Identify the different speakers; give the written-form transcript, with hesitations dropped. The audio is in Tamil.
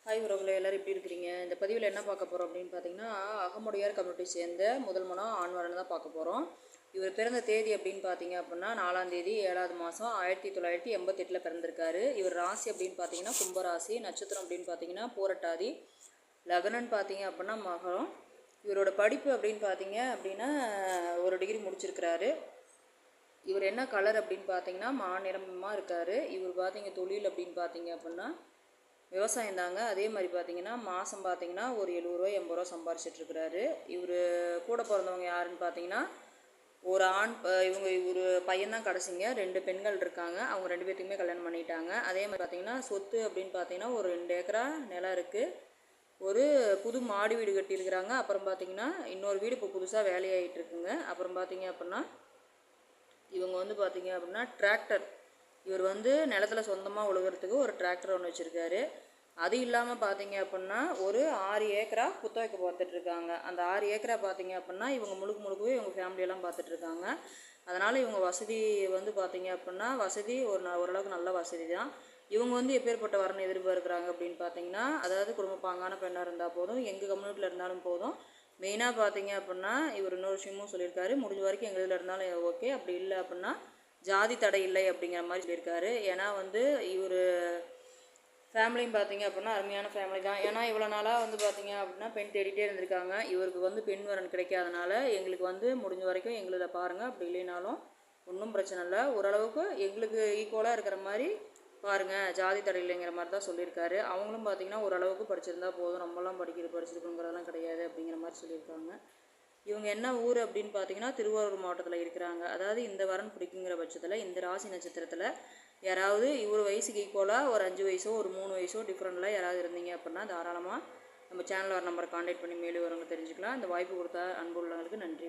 Speaker 1: ஹாய் உறவுகளே, எல்லோரும் எப்படி இருக்கிறீங்க? இந்த பதிவில் என்ன பார்க்க போகிறோம் அப்படின்னு பார்த்தீங்கன்னா, அகமுடையார் கம்யூனிட்டி சேர்ந்த முதல் மனம் ஆண்வரன் தான் பார்க்க போகிறோம். இவர் பிறந்த தேதி அப்படின்னு பார்த்தீங்க அப்படின்னா 4ஆம் தேதி 7வது மாதம் 1988 பிறந்திருக்காரு. இவர் ராசி அப்படின்னு பார்த்தீங்கன்னா கும்பராசி, நட்சத்திரம் அப்படின்னு பார்த்தீங்கன்னா பூரட்டாதி, லக்னன்னு பார்த்தீங்க அப்படின்னா மகரம். இவரோட படிப்பு அப்படின்னு பார்த்தீங்க அப்படின்னா ஒரு டிகிரி முடிச்சிருக்கிறாரு. இவர் என்ன கலர் அப்படின்னு பார்த்தீங்கன்னா மாநிறமாக இருக்கார். இவர் பார்த்தீங்க தொழில் அப்படின்னு பார்த்தீங்க அப்படின்னா விவசாயம் தாங்க. அதே மாதிரி பார்த்தீங்கன்னா மாதம் பார்த்தீங்கன்னா ஒரு 70 ரூபா 80 ரூபா சம்பாரிச்சிட்ருக்கிறாரு. இவர் கூட பிறந்தவங்க யாருன்னு பார்த்தீங்கன்னா ஒரு ஆண், இவர் பையன்தான் கடைசிங்க. 2 பெண்கள் இருக்காங்க. அவங்க 2 பேர்த்துக்குமே கல்யாணம் பண்ணிட்டாங்க. அதே மாதிரி பார்த்தீங்கன்னா சொத்து அப்படின்னு பார்த்தீங்கன்னா ஒரு 2 ஏக்கரா நிலம் இருக்குது. ஒரு புது மாடி வீடு கட்டியிருக்கிறாங்க. அப்புறம் பார்த்தீங்கன்னா இன்னொரு வீடு இப்போ புதுசாக வேலையாகிட்டு இருக்குங்க. அப்புறம் பார்த்தீங்க அப்படின்னா இவங்க வந்து பார்த்தீங்க அப்படின்னா டிராக்டர், இவர் வந்து நிலத்தில் சொந்தமாக உழுகிறதுக்கு ஒரு டிராக்டர் ஒன்று வச்சுருக்காரு. அது இல்லாமல் பார்த்தீங்க அப்படின்னா ஒரு 6 ஏக்கரா குத்த வைக்க பார்த்துட்ருக்காங்க. அந்த 6 ஏக்கரா பார்த்தீங்க அப்படின்னா இவங்க முழுக்கவே இவங்க ஃபேமிலியெல்லாம் பார்த்துட்ருக்காங்க. அதனால் இவங்க வசதி வந்து பார்த்தீங்க அப்படின்னா வசதி ஓரளவுக்கு நல்ல வசதி தான். இவங்க வந்து எப்பேற்பட்ட வரணும் எதிர்பார்க்குறாங்க அப்படின்னு பார்த்தீங்கன்னா, அதாவது குடும்ப பாங்கான பெண்ணாக இருந்தால் போதும், எங்கள் கம்யூனிட்டியில் இருந்தாலும் போதும். மெயினாக பார்த்தீங்க அப்படின்னா இவர் இன்னொரு விஷயமும் சொல்லியிருக்காரு, முடிஞ்ச வரைக்கும் எங்கள் இதில் இருந்தாலும் ஓகே, அப்படி இல்லை அப்படின்னா ஜாதி தடை இல்லை அப்படிங்கிற மாதிரி சொல்லியிருக்காரு. ஏன்னா வந்து இவர் ஃபேமிலியும் பார்த்தீங்க அப்படின்னா அருமையான ஃபேமிலி தான். ஏன்னா இவ்வளோ நாளாக வந்து பார்த்தீங்க அப்படின்னா பெண் தேடிட்டே இருந்திருக்காங்க. இவருக்கு வந்து பெண் வரன் கிடைக்காதனால எங்களுக்கு வந்து முடிஞ்ச வரைக்கும் எங்களை பாருங்கள், அப்படி இல்லைனாலும் ஒன்றும் பிரச்சனை இல்லை, ஓரளவுக்கு எங்களுக்கு ஈக்குவலாக இருக்கிற மாதிரி பாருங்கள், ஜாதி தடை இல்லைங்கிற மாதிரி தான் சொல்லியிருக்காரு. அவங்களும் பார்த்தீங்கன்னா ஓரளவுக்கு படிச்சிருந்தா போதும், ரொம்பலாம் படிச்சிருக்கணுங்கிறதெல்லாம் கிடையாது அப்படிங்கிற மாதிரி சொல்லியிருக்காங்க. இவங்க என்ன ஊர் அப்படின்னு பார்த்தீங்கன்னா திருவாரூர் மாவட்டத்தில் இருக்கிறாங்க. அதாவது இந்த வரன் பிடிக்குங்கிற பட்சத்தில் இந்த ராசி நட்சத்திரத்தில் யாராவது இவர் வயசுக்கு ஈக்குவலாக ஒரு 5 வயசோ ஒரு 3 வயசோ டிஃப்ரெண்டில் யாராவது இருந்தீங்க அப்படின்னா தாராளமாக நம்ம சேனலில் வர நம்பரை கான்டாக்ட் பண்ணி மேலும் வரவங்க தெரிஞ்சுக்கலாம். இந்த வாய்ப்பு கொடுத்தா அன்பு உள்ளவங்களுக்கு நன்றி.